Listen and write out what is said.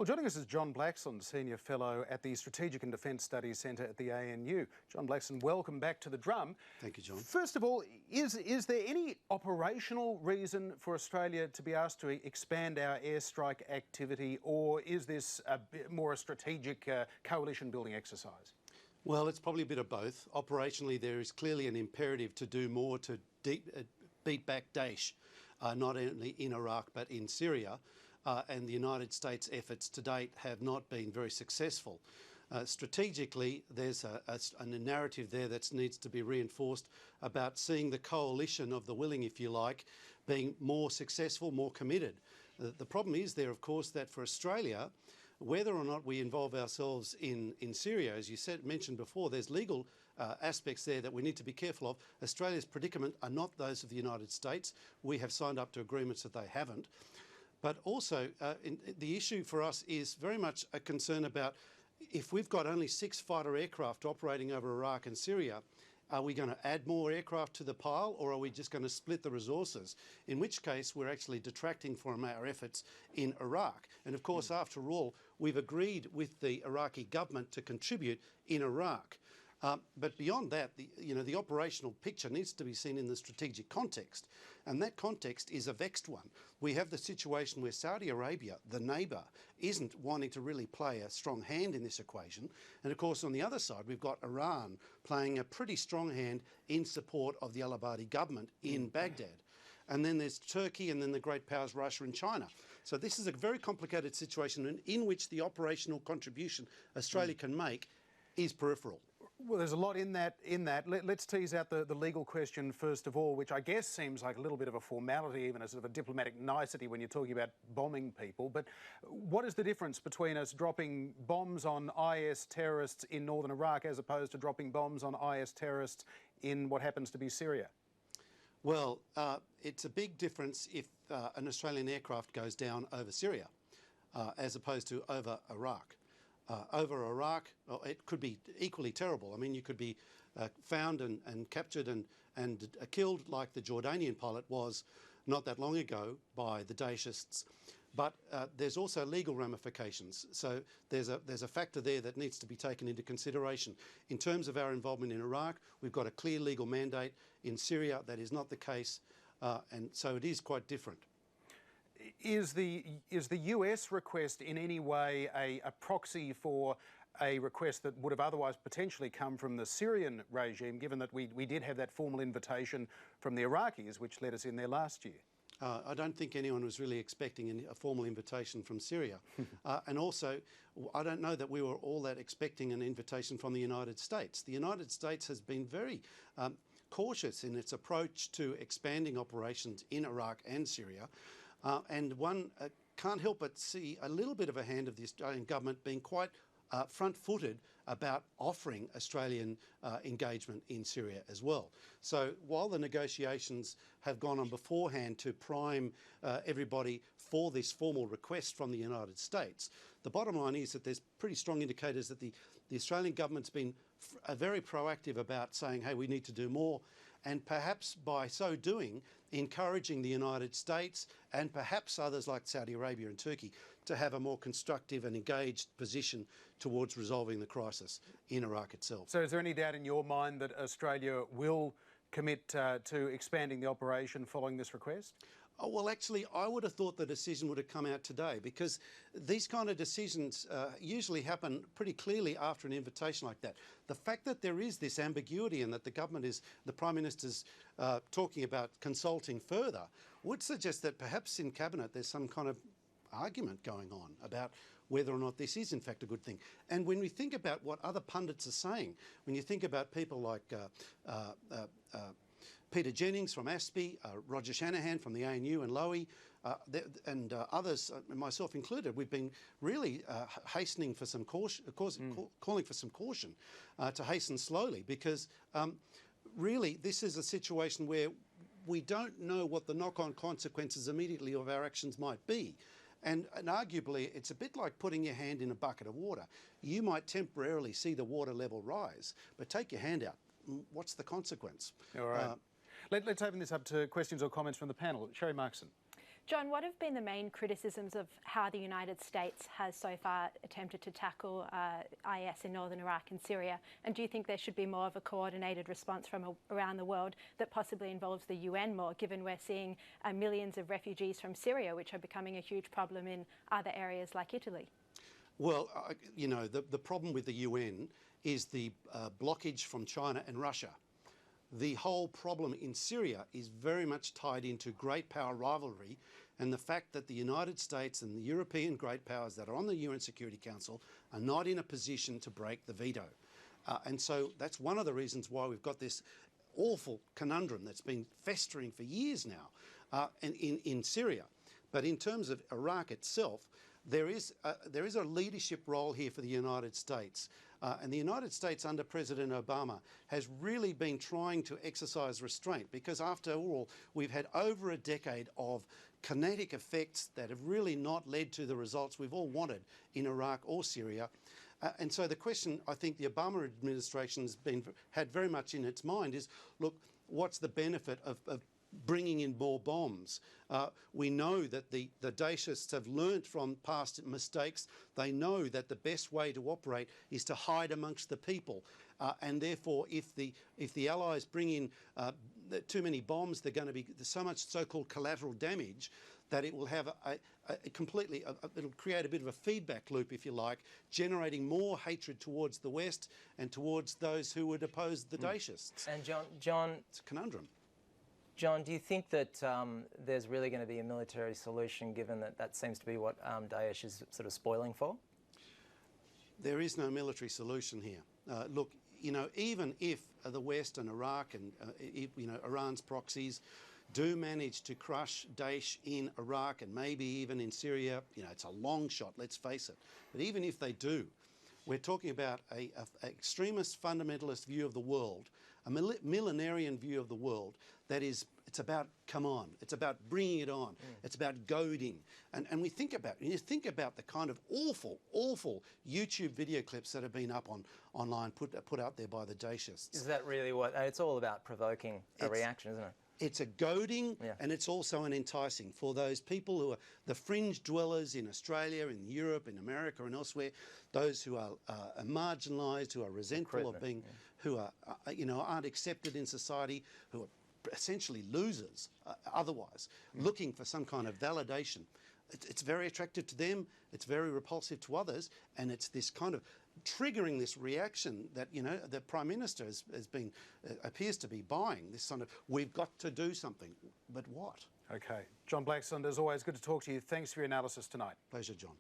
Well, joining us is John Blaxland, Senior Fellow at the Strategic and Defence Studies Centre at the ANU. John Blaxland, welcome back to The Drum. Thank you, John. First of all, is there any operational reason for Australia to be asked to expand our airstrike activity, or is this a bit more a strategic coalition-building exercise? Well, it's probably a bit of both. Operationally, there is clearly an imperative to do more to beat back Daesh, not only in Iraq but in Syria. And the United States' efforts to date have not been very successful. Strategically, there's a narrative there that needs to be reinforced about seeing the coalition of the willing, if you like, being more successful, more committed. The problem is there, of course, that for Australia, whether or not we involve ourselves in Syria, as you mentioned before, there's legal aspects there that we need to be careful of. Australia's predicament are not those of the United States. We have signed up to agreements that they haven't. But also, the issue for us is very much a concern about if we've got only 6 fighter aircraft operating over Iraq and Syria, are we going to add more aircraft to the pile, or are we just going to split the resources? In which case, we're actually detracting from our efforts in Iraq. And of course, after all, we've agreed with the Iraqi government to contribute in Iraq. But beyond that, the operational picture needs to be seen in the strategic context. And that context is a vexed one. We have the situation where Saudi Arabia, the neighbour, isn't wanting to really play a strong hand in this equation. And of course, on the other side, we've got Iran playing a pretty strong hand in support of the al-Abadi government in Baghdad. And then there's Turkey, and then the great powers Russia and China. So this is a very complicated situation in which the operational contribution Australia can make is peripheral. Well, there's a lot in that. Let's tease out the legal question first of all, which I guess seems like a little bit of a formality, even a sort of a diplomatic nicety when you're talking about bombing people. But what is the difference between us dropping bombs on IS terrorists in northern Iraq as opposed to dropping bombs on IS terrorists in what happens to be Syria? Well, it's a big difference if an Australian aircraft goes down over Syria as opposed to over Iraq. Over Iraq, it could be equally terrible. I mean, you could be found and captured and killed like the Jordanian pilot was not that long ago by the Daeshists. But there's also legal ramifications. So there's a factor there that needs to be taken into consideration. In terms of our involvement in Iraq, we've got a clear legal mandate. In Syria, that is not the case. And so it is quite different. Is the US request in any way a proxy for a request that would have otherwise potentially come from the Syrian regime, given that we did have that formal invitation from the Iraqis, which let us in there last year? I don't think anyone was really expecting a formal invitation from Syria. And also, I don't know that we were all that expecting an invitation from the United States. The United States has been very cautious in its approach to expanding operations in Iraq and Syria. And one can't help but see a little bit of a hand of the Australian government being quite front-footed about offering Australian engagement in Syria as well. So while the negotiations have gone on beforehand to prime everybody for this formal request from the United States, the bottom line is that there's pretty strong indicators that the Australian government's been very proactive about saying, hey, we need to do more, and perhaps by so doing, encouraging the United States and perhaps others like Saudi Arabia and Turkey to have a more constructive and engaged position towards resolving the crisis in Iraq itself. So is there any doubt in your mind that Australia will commit to expanding the operation following this request? Oh, well, actually, I would have thought the decision would have come out today, because these kind of decisions usually happen pretty clearly after an invitation like that. The fact that there is this ambiguity and that the Prime Minister's talking about consulting further would suggest that perhaps in Cabinet there's some kind of argument going on about whether or not this is in fact a good thing. And when we think about what other pundits are saying, when you think about people like Peter Jennings from ASPI, Roger Shanahan from the ANU and Lowy, and others, myself included, we've been really hastening for some caution, calling for some caution to hasten slowly, because really this is a situation where we don't know what the knock-on consequences immediately of our actions might be. And arguably, it's a bit like putting your hand in a bucket of water. You might temporarily see the water level rise, but take your hand out. What's the consequence? All right. Let's open this up to questions or comments from the panel. Sherry Markson. John, what have been the main criticisms of how the United States has so far attempted to tackle IS in northern Iraq and Syria? And do you think there should be more of a coordinated response from around the world that possibly involves the UN more, given we're seeing millions of refugees from Syria, which are becoming a huge problem in other areas like Italy? Well, you know, the problem with the UN is the blockage from China and Russia. The whole problem in Syria is very much tied into great power rivalry and the fact that the United States and the European great powers that are on the UN Security Council are not in a position to break the veto. And so that's one of the reasons why we've got this awful conundrum that's been festering for years now in Syria. But in terms of Iraq itself, there is a leadership role here for the United States. And the United States under President Obama has really been trying to exercise restraint because after all, we've had over a decade of kinetic effects that have really not led to the results we've all wanted in Iraq or Syria. And so the question I think the Obama administration has had very much in its mind is, look, what's the benefit of bringing in more bombs? We know that the Daeshists have learnt from past mistakes. They know that the best way to operate is to hide amongst the people. And therefore, if the Allies bring in too many bombs, they're going to be so much so-called collateral damage that it will have it'll create a bit of a feedback loop, if you like, generating more hatred towards the West and towards those who would oppose the Daeshists. And John, it's a conundrum. John, do you think that there's really going to be a military solution, given that that seems to be what Daesh is sort of spoiling for? There is no military solution here. Look, you know, even if the West and Iraq and you know, Iran's proxies do manage to crush Daesh in Iraq and maybe even in Syria, you know, it's a long shot, let's face it. But even if they do, we're talking about an extremist fundamentalist view of the world, a millenarian view of the world that is, it's about, come on, it's about bringing it on, it's about goading. And we think about, you think about the kind of awful, awful YouTube video clips that have been up online, put out there by the Daeshists. Is that really what, it's all about provoking a reaction, isn't it? It's a goading and it's also an enticing for those people who are the fringe dwellers in Australia, in Europe, in America and elsewhere, those who are marginalised, who are resentful of being, who are, you know, aren't accepted in society, who are essentially losers otherwise, looking for some kind of validation. It's very attractive to them, it's very repulsive to others, and it's this kind of triggering this reaction that, you know, the Prime Minister has been, appears to be buying, this sort of, we've got to do something, but what? Okay. John Blaxland, as always, good to talk to you. Thanks for your analysis tonight. Pleasure, John.